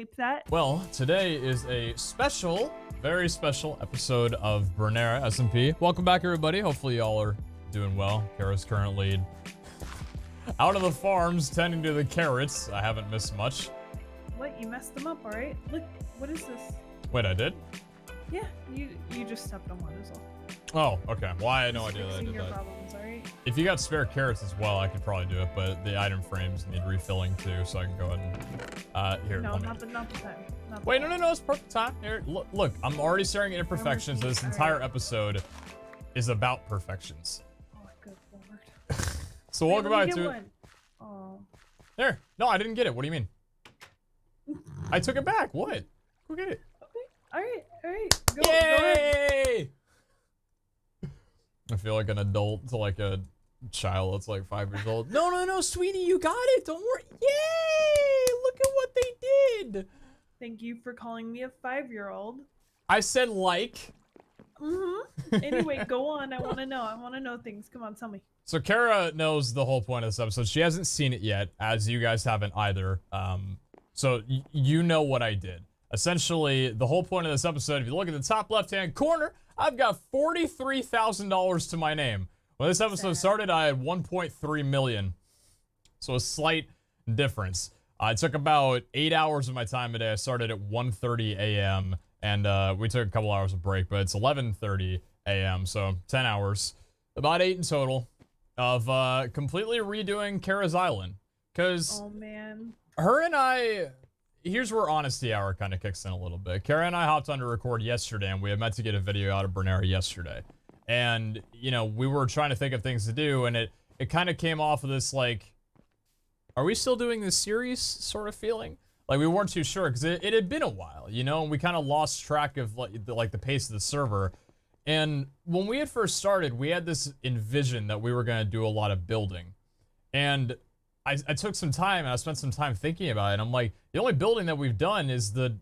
bleep that. Well, today is a special, very special episode of Branara SMP. Welcome back, everybody. Hopefully y'all are doing well. Kara's currently out of the farms tending to the carrots. I haven't missed much. What? You messed them up, alright? Look, what is this? Wait, I did? Yeah, you just stepped on one as well. Oh, okay. Well, I had no idea that I Fixing did your that. problems, alright? If you got spare carrots as well, I could probably do it, but the item frames need refilling too, so I can go ahead and, here, No, let me... not the time. Not the Wait, time. no, it's perfect time. Here, look, I'm already staring at imperfections. This entire episode is about perfections. Oh, good lord. So Wait, welcome let me back get to... one. Oh. There. No, I didn't get it. What do you mean? I took it back. What? Go get it. Okay. Alright. Go Yay! ahead. I feel like an adult to like a child that's like 5 years old. No, sweetie, you got it. Don't worry. Yay! Look at what they did. Thank you for calling me a 5-year-old. I said like. Anyway, go on. I want to know. I want to know things. Come on, tell me. So Kara knows the whole point of this episode. She hasn't seen it yet, as you guys haven't either. So you know what I did. Essentially, the whole point of this episode, if you look at the top left-hand corner, I've got $43,000 to my name. When this episode started, I had 1.3 million. So a slight difference. It took about 8 hours of my time today. I started at 1:30 a.m. and we took a couple hours of break, but it's 11:30 a.m. So 10 hours, about 8 in total, of completely redoing Kara's Island. Cause Oh man. her and I, here's where honesty hour kind of kicks in a little bit. Kara and I hopped on to record yesterday, and we had meant to get a video out of Branara yesterday. And, you know, we were trying to think of things to do, and it kind of came off of this, like, are we still doing this series sort of feeling? Like, we weren't too sure, because it had been a while, you know, and we kind of lost track of, like, the pace of the server. And when we had first started, we had this envision that we were going to do a lot of building. And I took some time, and I spent some time thinking about it, and I'm like, the only building that we've done is the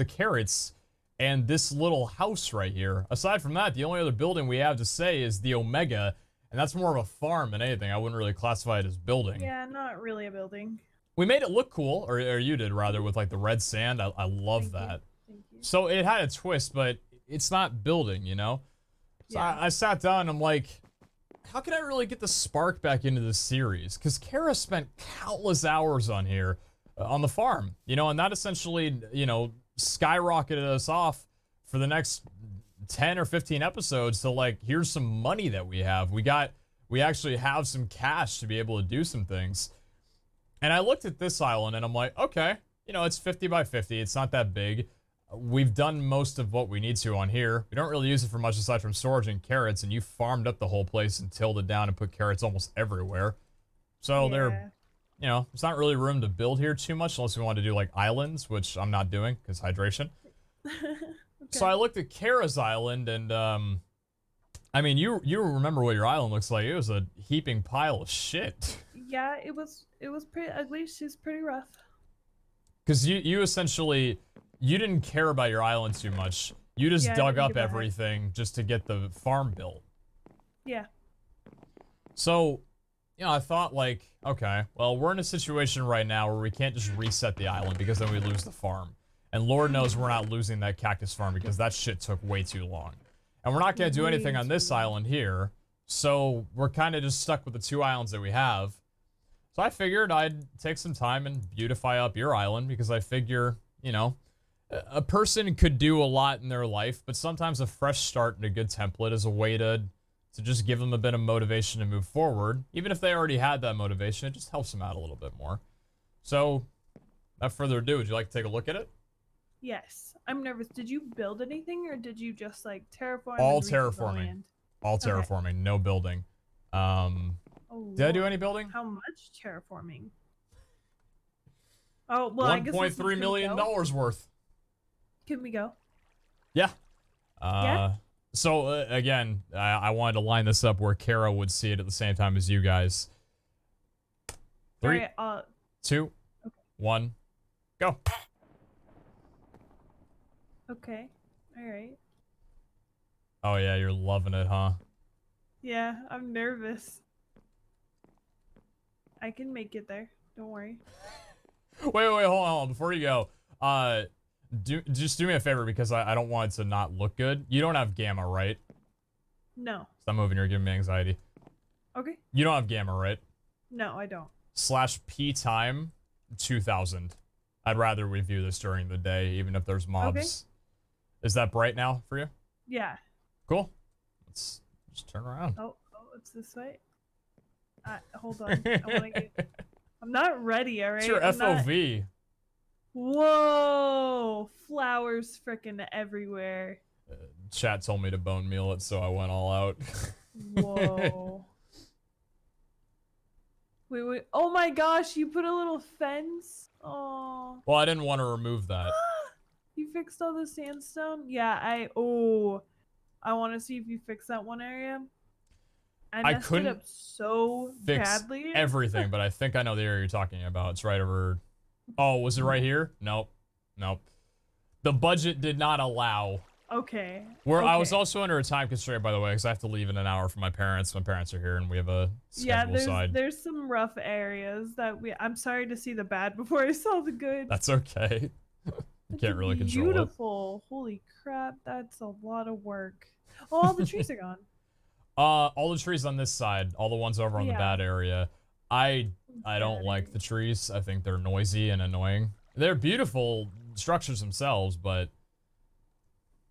carrots and this little house right here. Aside from that, the only other building we have to say is the Omega, and that's more of a farm than anything. I wouldn't really classify it as building. Yeah, not really a building. We made it look cool, or you did rather, with like the red sand. I love that. Thank you. So it had a twist, but it's not building, you know? So Yeah. I sat down and I'm like, how can I really get the spark back into this series? Because Kara spent countless hours on here, on the farm, you know, and that essentially, you know, skyrocketed us off for the next 10 or 15 episodes to like, here's some money that we have. We actually have some cash to be able to do some things. And I looked at this island and I'm like, okay, you know, it's 50 by 50. It's not that big. We've done most of what we need to on here. We don't really use it for much aside from storage and carrots, and you farmed up the whole place and tilled it down and put carrots almost everywhere. So they're, you know, there's not really room to build here too much unless we want to do like islands, which I'm not doing because hydration. Okay. So I looked at Kara's island and, I mean, you remember what your island looks like. It was a heaping pile of shit. Yeah, it was pretty ugly. She's pretty rough. Because you essentially, you didn't care about your island too much. You just dug up everything just to get the farm built. Yeah. So, you know, I thought like, okay, well, we're in a situation right now where we can't just reset the island because then we lose the farm. And Lord knows we're not losing that cactus farm because that shit took way too long. And we're not going to do anything on this island here. So we're kind of just stuck with the 2 islands that we have. So I figured I'd take some time and beautify up your island because I figure, you know, a person could do a lot in their life, but sometimes a fresh start and a good template is a way to just give them a bit of motivation to move forward. Even if they already had that motivation, it just helps them out a little bit more. So, without further ado, would you like to take a look at it? Yes. I'm nervous. Did you build anything, or did you just like terraform? All and redo the terraforming. land? All terraforming, no building. Oh, Did I do Lord. any building? How much terraforming? Oh, well, I guess $1.3 million worth. Can we go? Yeah. Yeah? So, again, I wanted to line this up where Kara would see it at the same time as you guys. 3, Alright, 2, 1, go. okay. Alright. Oh, yeah, you're loving it, huh? Yeah, I'm nervous. I can make it there. Don't worry. Wait, hold on. Before you go, just do me a favor because I don't want it to not look good. You don't have gamma, right? No. Stop moving. You're giving me anxiety. Okay. You don't have gamma, right? No, I don't. /p time 2000. I'd rather we view this during the day, even if there's mobs. Okay. Is that bright now for you? Yeah. Cool. Let's just turn around. Oh, it's this way. Hold on. I want to get. I'm not ready. All right. It's your FOV. Whoa! Flowers frickin' everywhere. Chat told me to bone meal it, so I went all out. Whoa. Wait. Oh my gosh, you put a little fence? Oh. Well, I didn't want to remove that. You fixed all the sandstone? Yeah, I want to see if you fix that one area. I messed it up so badly. Everything, but I think I know the area you're talking about. It's right over. Oh, was it right here? Nope. The budget did not allow. Okay. I was also under a time constraint, by the way, because I have to leave in an hour for my parents. My parents are here, and we have a schedule side. There's some rough areas that I'm sorry to see the bad before I saw the good. That's okay. You can't really control it. Beautiful. Holy crap, that's a lot of work. Oh, all the trees are gone. All the trees on this side, all the ones over on the bad area. I don't like the trees. I think they're noisy and annoying. They're beautiful structures themselves, but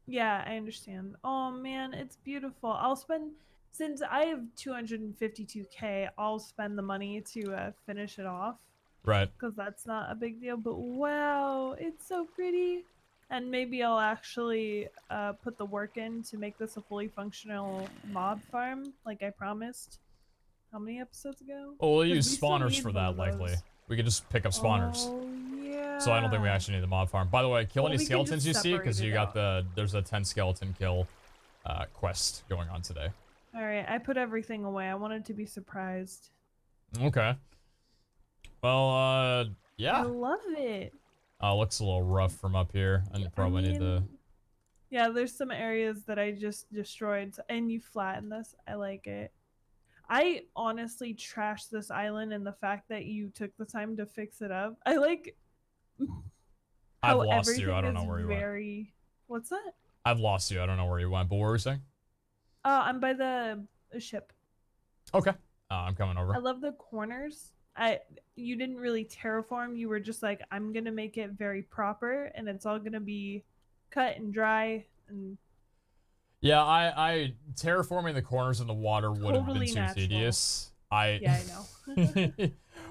yeah, I understand. Oh man, it's beautiful. Since I have 252K, I'll spend the money to finish it off. Right. Because that's not a big deal. But wow, it's so pretty. And maybe I'll actually put the work in to make this a fully functional mob farm, like I promised. How many episodes ago? Oh, we'll use spawners for that, likely. We could just pick up spawners. Oh, yeah. So I don't think we actually need the mob farm. By the way, kill any skeletons you see, because you got there's a 10 skeleton kill quest going on today. Alright, I put everything away. I wanted to be surprised. Okay. Well, yeah. I love it. Looks a little rough from up here. I probably need to... Yeah, there's some areas that I just destroyed, and you flatten this. I like it. I honestly trashed this island, and the fact that you took the time to fix it up. I like I've lost you. I don't know where you went. What's that? I've lost you. I don't know where you went. But what were you saying? I'm by the ship. Okay. I'm coming over. I love the corners. You didn't really terraform. You were just like, I'm gonna make it very proper, and it's all gonna be cut and dry and. Yeah, I terraforming the corners in the water would have been too tedious. Yeah, I know.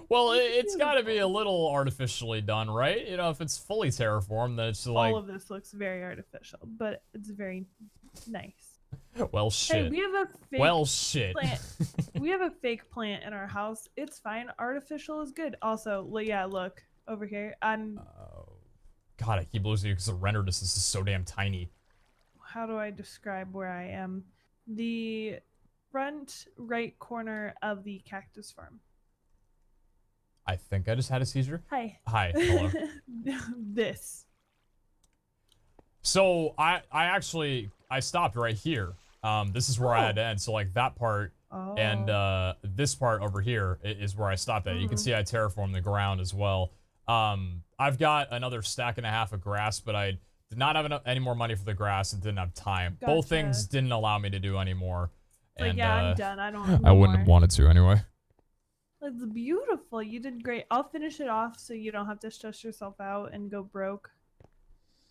Well, it's got to be a little artificially done, right? You know, if it's fully terraformed, then it's like... All of this looks very artificial, but it's very nice. Well, shit. Hey, we have a fake plant. We have a fake plant in our house. It's fine. Artificial is good. Also, yeah, look over here. God, I keep losing you because the render distance is so damn tiny. How do I describe where I am? The front right corner of the cactus farm. I think I just had a seizure. Hi. Hi. Hello. This. So I stopped right here. This is where I had to end. So like that part and this part over here is where I stopped at. You can see I terraformed the ground as well. I've got another stack and a half of grass, but I did not have any more money for the grass and didn't have time. Gotcha. Both things didn't allow me to do any more. Like, and, yeah, I'm done. I wouldn't have wanted to anyway. It's beautiful. You did great. I'll finish it off so you don't have to stress yourself out and go broke.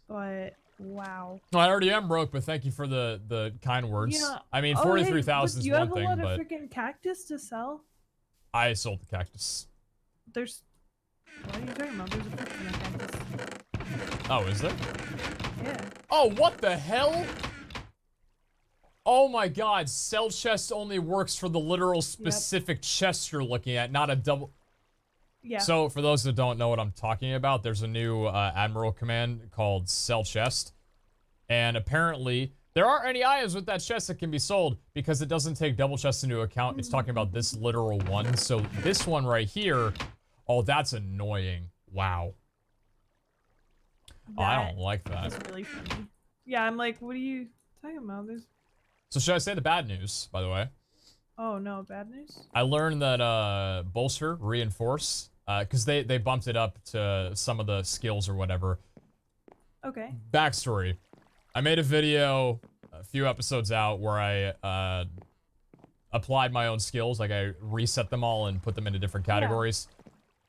But wow. No, I already am broke, but thank you for the kind words. Yeah. I mean, 43,000 is one thing, but... you have a lot of freaking cactus to sell? I sold the cactus. What are you talking about? There's a freaking cactus. Oh, is there? Yeah. Oh, what the hell? Oh my god, sell chest only works for the literal specific chest you're looking at, not a double... Yeah. So, for those that don't know what I'm talking about, there's a new Admiral command called sell chest. And apparently, there aren't any items with that chest that can be sold because it doesn't take double chests into account. It's talking about this literal one. So, this one right here, oh, that's annoying. Wow. Oh, I don't like that. That's really funny. Yeah, I'm like, what are you talking about? So should I say the bad news, by the way? Oh, no, bad news? I learned that Bolster, Reinforce, because they bumped it up to some of the skills or whatever. Okay. Backstory: I made a video a few episodes out where I applied my own skills, like I reset them all and put them into different Yeah. categories.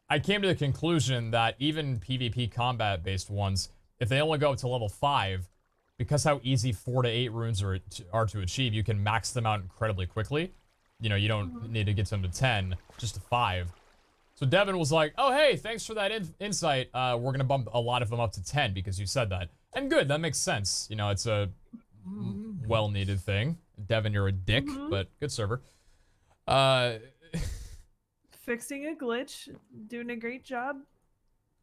I came to the conclusion that even PvP combat-based ones, if they only go up to level 5, because how easy 4 to 8 runes are to achieve, you can max them out incredibly quickly. You know, you don't need to get them to 10, just to 5. So Devin was like, oh, hey, thanks for that insight. We're going to bump a lot of them up to 10 because you said that. And good, that makes sense. You know, it's a well-needed thing. Devin, you're a dick, but good server. Fixing a glitch, doing a great job.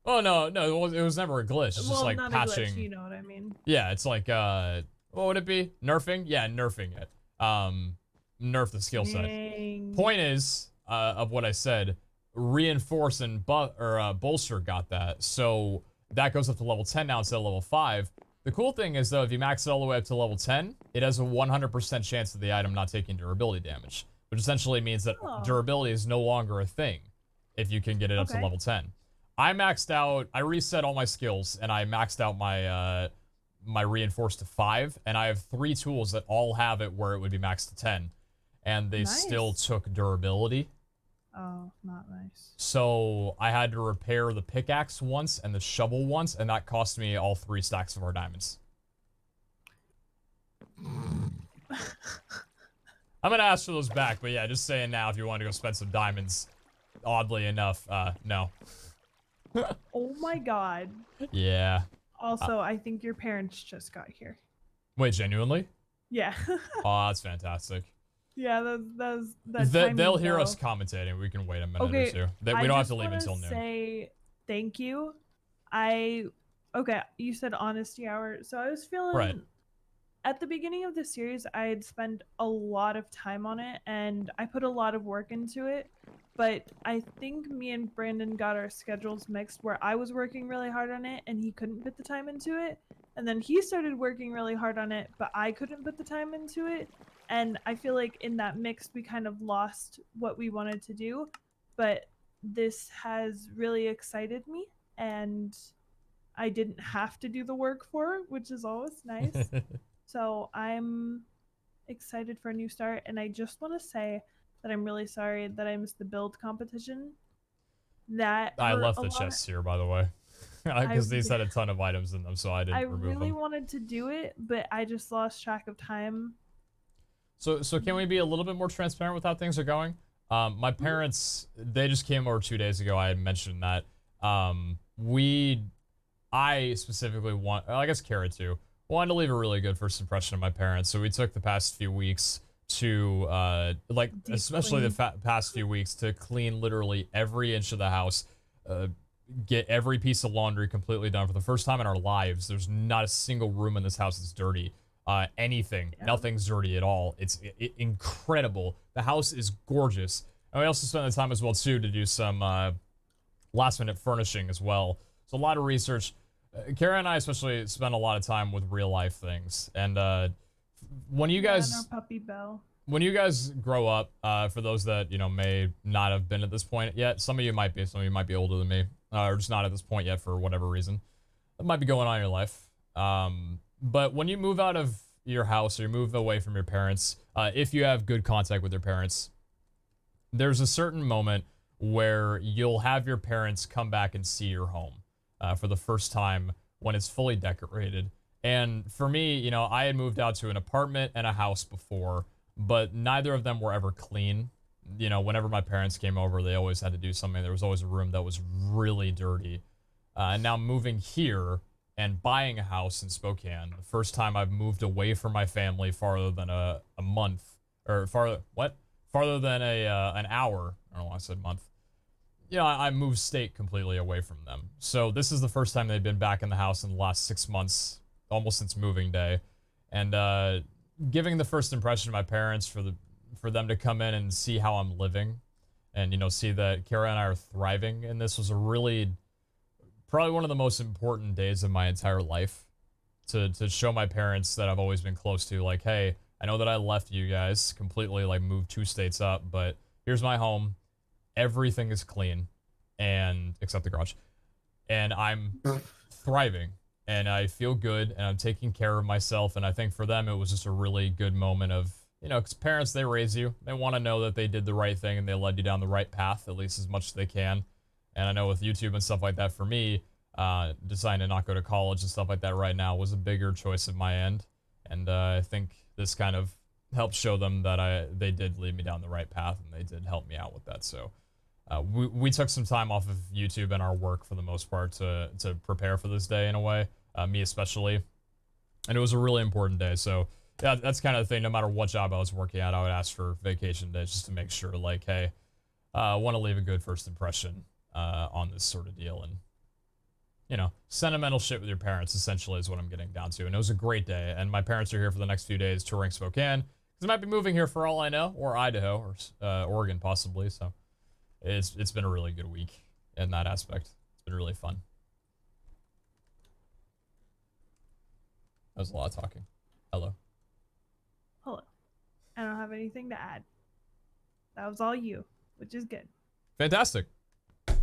Oh, no, it was never a glitch. It's just like not patching. a glitch, you know what I mean. Yeah, it's like, what would it be? Nerfing? Yeah, nerfing it. Nerf the skill set. Point is, of what I said, reinforce and bolster got that. So that goes up to level 10 now instead of level 5. The cool thing is, though, if you max it all the way up to level 10, it has a 100% chance of the item not taking durability damage, which essentially means that durability is no longer a thing if you can get it up to level 10. I reset all my skills, and I maxed out my my reinforce to 5, and I have 3 tools that all have it where it would be maxed to 10, and they still took durability. Oh, not nice. So I had to repair the pickaxe once and the shovel once, and that cost me all 3 stacks of our diamonds. I'm gonna ask for those back, but yeah, just saying now, if you want to go spend some diamonds, oddly enough, no. Oh my god. Yeah. Also, I think your parents just got here. Wait, genuinely? Yeah. Oh, that's fantastic. Yeah, that's they'll hear us commentating. We can wait a minute or two. We don't have to leave until noon. Say thank you. You said honesty hour. So I was feeling at the beginning of the series, I had spent a lot of time on it and I put a lot of work into it. But I think me and Brandon got our schedules mixed where I was working really hard on it and he couldn't put the time into it. And then he started working really hard on it, but I couldn't put the time into it. And I feel like in that mix, we kind of lost what we wanted to do. But this has really excited me and I didn't have to do the work for it, which is always nice. So I'm excited for a new start. And I just want to say that I'm really sorry that I missed the build competition. That I left the chests here, by the way, because these had a ton of items in them, so I didn't remove them. I really wanted to do it, but I just lost track of time. So can we be a little bit more transparent with how things are going? My parents, they just came over 2 days ago. I had mentioned that. I specifically I guess Kara too, wanted to leave a really good first impression of my parents. So we took the past few weeks to, especially the past few weeks, to clean literally every inch of the house, get every piece of laundry completely done. For the first time in our lives, there's not a single room in this house that's dirty. Nothing's dirty at all. It's incredible. The house is gorgeous. And we also spent the time as well too to do some last minute furnishing as well. So a lot of research. Kara and I especially spend a lot of time with real life things. And when you guys, and our puppy Belle. When you guys grow up, for those that may not have been at this point yet, some of you might be, some of you might be older than me, or just not at this point yet for whatever reason. That might be going on in your life. But when you move out of your house or you move away from your parents, if you have good contact with your parents, there's a certain moment where you'll have your parents come back and see your home for the first time when it's fully decorated. And for me, I had moved out to an apartment and a house before, but neither of them were ever clean. Whenever my parents came over, they always had to do something. There was always a room that was really dirty. And now moving here and buying a house in Spokane, the first time I've moved away from my family farther than a month, or farther than an hour. I don't know why I said month. I moved state completely away from them. So this is the first time they've been back in the house in the last 6 months, almost since moving day. And giving the first impression to my parents for them to come in and see how I'm living and, see that Kara and I are thriving. And this was probably one of the most important days of my entire life to show my parents that I've always been close to, like, hey, I know that I left you guys completely, moved 2 states up, but here's my home. Everything is clean. and except the garage, and I'm thriving, and I feel good, and I'm taking care of myself. And I think for them, it was just a really good moment of, you know, because parents, they raise you, they want to know that they did the right thing and they led you down the right path, at least as much as they can. And I know with YouTube and stuff like that, for me, deciding to not go to college and stuff like that right now was a bigger choice at my end. And I think this kind of helped show them that they did lead me down the right path, and they did help me out with that. So we took some time off of YouTube and our work for the most part to prepare for this day in a way, me especially. And it was a really important day. So yeah, that's kind of the thing. No matter what job I was working at, I would ask for vacation days just to make sure, like, hey, I want to leave a good first impression on this sort of deal. And, you know, sentimental shit with your parents essentially is what I'm getting down to. And it was a great day. And my parents are here for the next few days touring Spokane, because they might be moving here for all I know, or Idaho, or Oregon possibly. So it's been a really good week in that aspect. It's been really fun. That was a lot of talking. Hello. Hello. I don't have anything to add. That was all you, which is good. Fantastic.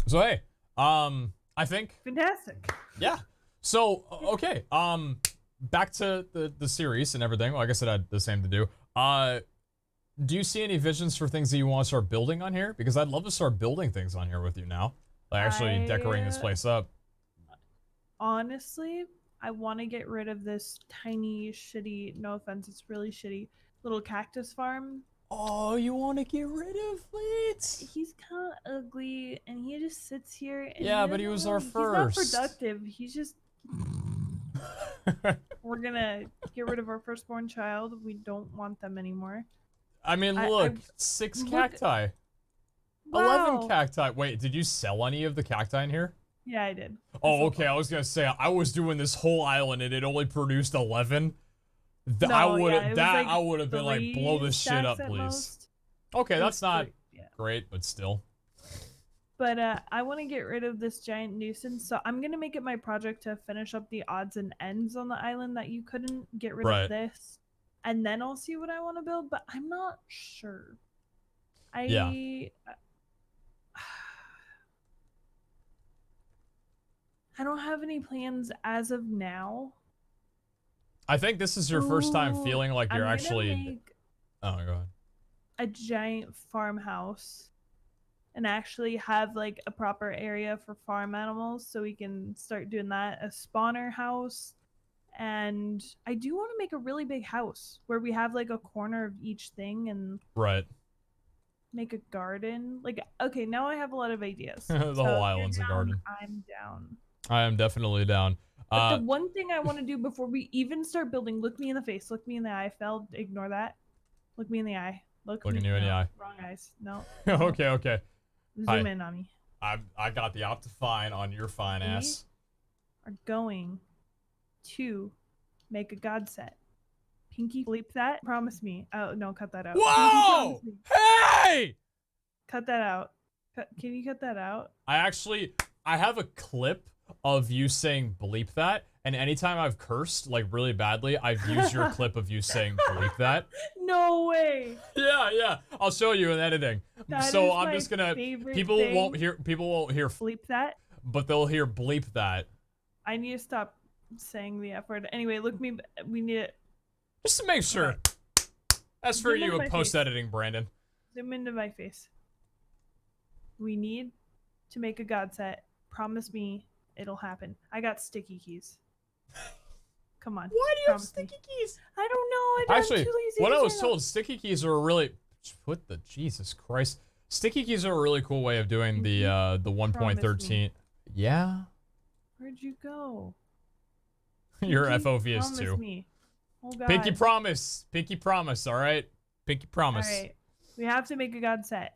So hey, I think Fantastic. yeah. So okay, back to the series and everything. Well, I guess I had the same to do. Do you see any visions for things that you want to start building on here? Because I'd love to start building things on here with you now. Like actually decorating this place up. Honestly, I want to get rid of this tiny, shitty, no offense, it's really shitty, little cactus farm. Oh, you want to get rid of it? He's kind of ugly, and he just sits here. And yeah, but he was our first. He's not productive. He's just... We're gonna get rid of our firstborn child. We don't want them anymore. I mean, look, 6 cacti. Wow. 11 cacti. Wait, did you sell any of the cacti in here? Yeah, I did. Oh, okay. I was gonna say I was doing this whole island and it only produced 11. I would have been like, blow this shit up, please. Most. Okay, that's not great, but still. But I want to get rid of this giant nuisance, so I'm gonna make it my project to finish up the odds and ends on the island that you couldn't get rid of this, and then I'll see what I want to build. But I'm not sure. I don't have any plans as of now. I think this is your first time feeling like you're actually. Oh, go ahead. A giant farmhouse, and actually have like a proper area for farm animals, so we can start doing that. A spawner house, and I do want to make a really big house where we have like a corner of each thing, and make a garden. Like, okay, now I have a lot of ideas. The whole island's a garden. I'm down. I am definitely down. But the one thing I want to do before we even start building, look me in the face, look me in the eye. Failed, ignore that. Look me in the eye. Looking you in the eye. Wrong eyes. No. Okay. Zoom in on me. I got the Optifine on your fine ass. We are going to make a god set. Pinky, bleep that. Promise me. Oh no, cut that out. Whoa! Hey! Cut that out. Can you cut that out? I have a clip of you saying bleep that, and anytime I've cursed like really badly, I've used your clip of you saying bleep that. No way. Yeah. I'll show you in editing. So I'm just gonna people won't hear bleep that, but they'll hear bleep that. I need to stop saying the F word. Anyway, look me. We need it. Just to make sure. That's for you with post editing, Brandon. Zoom into my face. We need to make a god set. Promise me it'll happen. I got sticky keys. Come on. Why do you have sticky keys? I don't know. Actually, what I was told, sticky keys are a really... What the... Jesus Christ. Sticky keys are a really cool way of doing the 1.13... Yeah? Where'd you go? Your FOV is too. Me. Oh, God. Pinky promise. Pinky promise, alright? Pinky promise. Alright. We have to make a god set.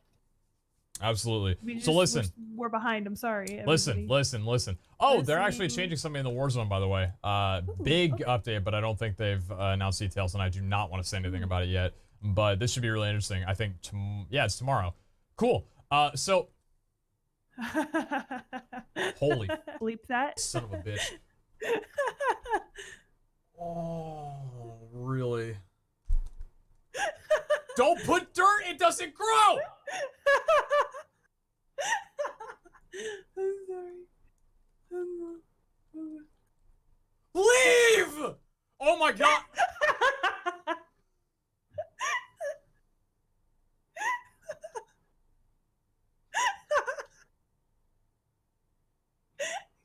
Absolutely. So listen. We're behind. I'm sorry. Everybody. Listen. Oh, they're actually changing something in the Warzone, by the way. Big update, but I don't think they've announced details, and I do not want to say anything about it yet. But this should be really interesting. I think, it's tomorrow. Cool. So. Holy. Bleep that. Son of a bitch. Oh, really? Don't put dirt, it doesn't grow! I'm sorry. Leave! Oh my god!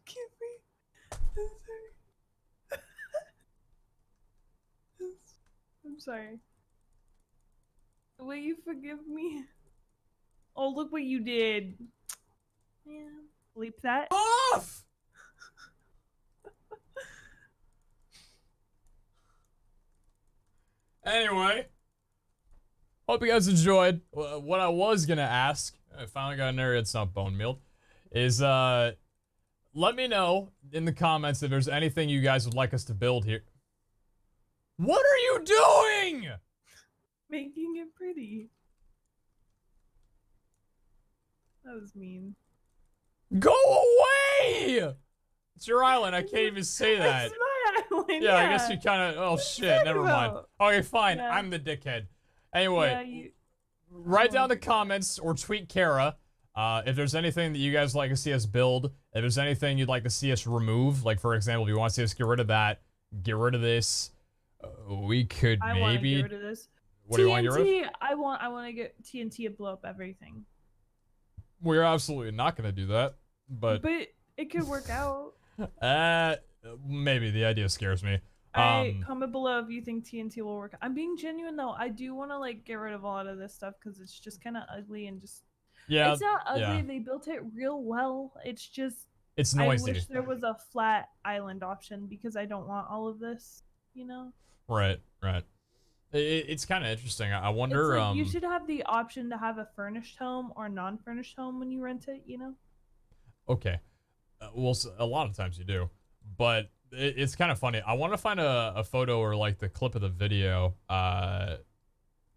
Give me. I'm sorry. I'm sorry. Will you forgive me? Oh, look what you did. Yeah. Bleep that. Off! Anyway, hope you guys enjoyed. What I was gonna ask, I finally got an area that's not bone mealed, is let me know in the comments if there's anything you guys would like us to build here. What are you doing? Making it pretty. That was mean. Go away! It's your island. I can't even say that. It's my island. Yeah, I guess you kind of. Oh shit! Never mind. Okay, fine. Yeah. I'm the dickhead. Anyway, Yeah, write down the comments or tweet Kara if there's anything that you guys like to see us build. If there's anything you'd like to see us remove, like for example, if you want to see us get rid of that, get rid of this. We could I maybe. want to get rid of this. What do you want to get rid of? I want to get TNT to blow up everything. We're absolutely not going to do that, but it could work out. Maybe the idea scares me. Alright, comment below if you think TNT will work. I'm being genuine though. I do want to like get rid of a lot of this stuff because it's just kind of ugly and just. Yeah. It's not ugly. Yeah. They built it real well. It's just. It's noisy. I wish there was a flat island option because I don't want all of this. You know. Right. Right. It's kind of interesting. I wonder. It's like you should have the option to have a furnished home or non-furnished home when you rent it. You know. Okay. Well, a lot of times you do, but it's kind of funny. I want to find a photo or like the clip of the video. I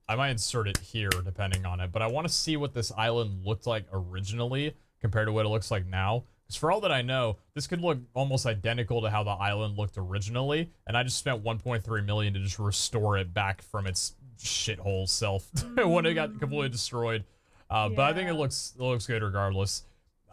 might insert it here depending on it, but I want to see what this island looked like originally compared to what it looks like now. Because for all that I know, this could look almost identical to how the island looked originally, and I just spent 1.3 million to just restore it back from its shithole self when it got completely destroyed. But I think it looks good regardless.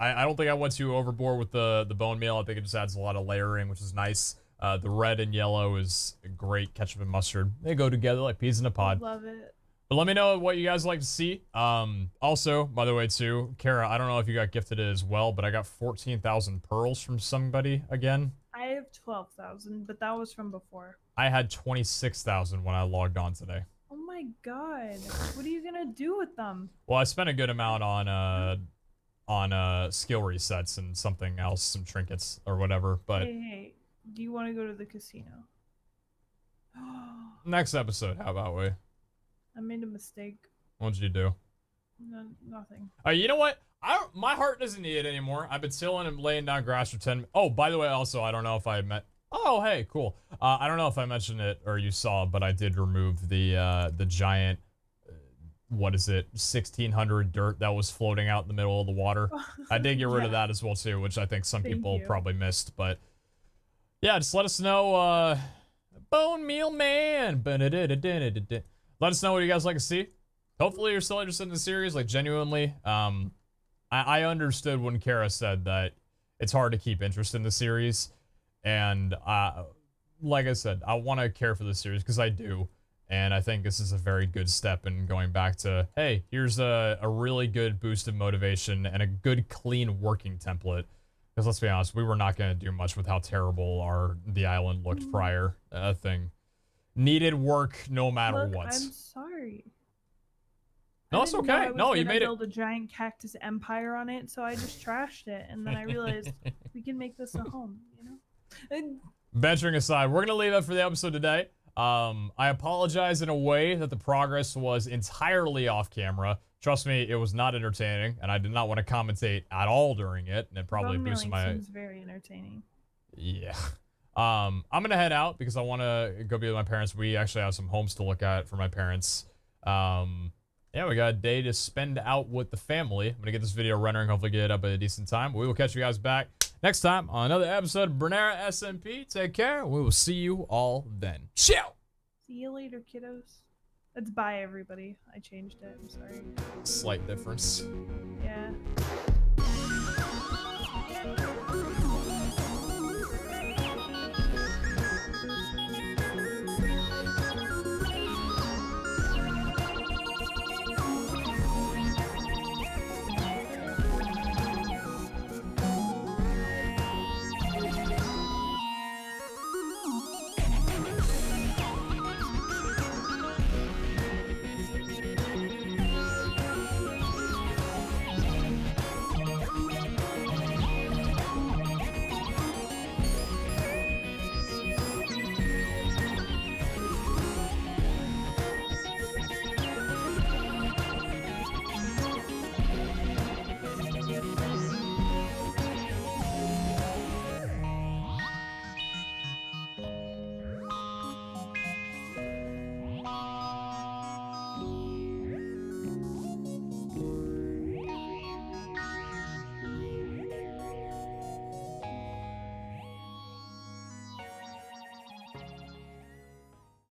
I don't think I went too overboard with the bone meal. I think it just adds a lot of layering, which is nice. The red and yellow is great. Ketchup and mustard, they go together like peas in a pod. Love it. But let me know what you guys like to see. Also, by the way, too, Kara, I don't know if you got gifted it as well, but I got 14,000 pearls from somebody again. I have 12,000, but that was from before. I had 26,000 when I logged on today. Oh my god. What are you gonna do with them? Well, I spent a good amount on skill resets and something else, some trinkets or whatever, but Hey, do you want to go to the casino? next episode, how about we? I made a mistake. What did you do? No, nothing. You know what? My heart doesn't need it anymore. I've been chilling and laying down grass for 10. Oh, by the way, also, I don't know if I met. Oh, hey, cool. I don't know if I mentioned it or you saw, but I did remove the giant. What is it? 1,600 dirt that was floating out in the middle of the water. I did get rid of that as well too, which I think some people probably missed. But yeah, just let us know. Bone meal man. Let us know what you guys like to see. Hopefully you're still interested in the series, like genuinely. I understood when Kara said that it's hard to keep interest in the series. And like I said, I want to care for the series because I do. And I think this is a very good step in going back to, hey, here's a really good boost of motivation and a good, clean working template. Because let's be honest, we were not going to do much with how terrible the island looked prior. Thing needed work no matter what. I'm sorry. No, it's okay. No, you made it. Build a giant cactus empire on it, so I just trashed it, and then I realized we can make this a home. You know. Venturing aside, we're gonna leave it for the episode today. I apologize in a way that the progress was entirely off camera. Trust me, it was not entertaining, and I did not want to commentate at all during it, and it probably boosted my. Seems very entertaining. Yeah. I'm gonna head out because I want to go be with my parents. We actually have some homes to look at for my parents. Yeah, we got a day to spend out with the family. I'm gonna get this video rendering, hopefully get it up at a decent time. We will catch you guys back next time on another episode of Branara SMP. Take care. We will see you all then. Ciao. See you later, kiddos. That's bye, everybody. I changed it. I'm sorry. Slight difference. Yeah.